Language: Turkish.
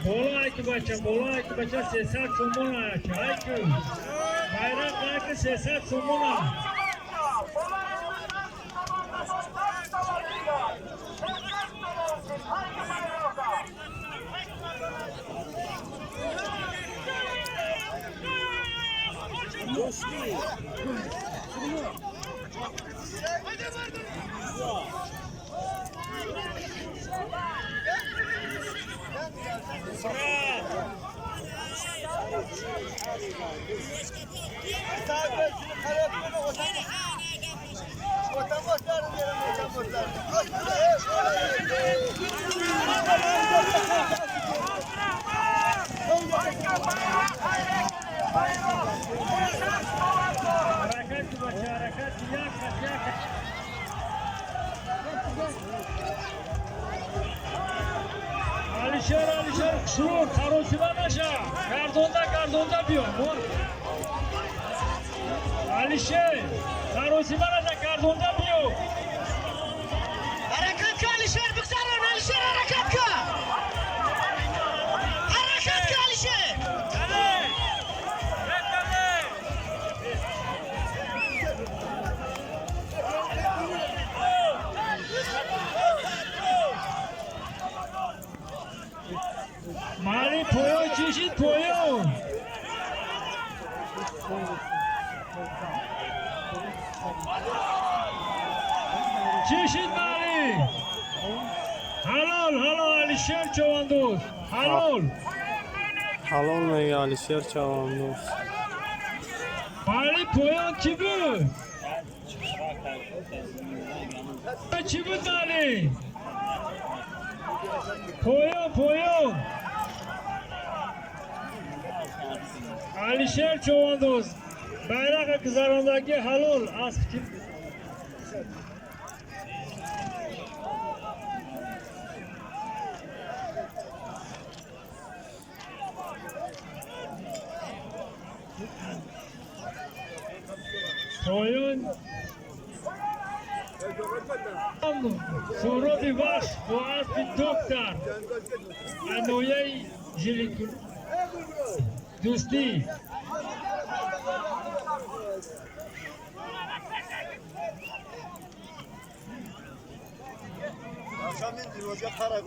bola ki bacha 300 so'm ayku. Bayroq ayku 300 so'm. Alisher Kuşur, Karosiba Naşa, Gardonda diyor. Alisher, Karosiba Naşa, Gardonda diyor. Harakatka Alisher, bıksaran Alisher harakatka. Harakatka Alisher. Mali poyo, çeşit poyo. Çeşit Mali. Halol Alisher Chavandoz. Halol. Halol mega Alisher Chavandoz. Mali poyo çibi. Çibi Mali. Poyo. Alisher Chavandoz. Bayroq qizarondagi halol askib. Poyon Sorobi Vash, Boaz Doktor, Anoyay Jilikul, Dosti. Akşam indiğim hoca para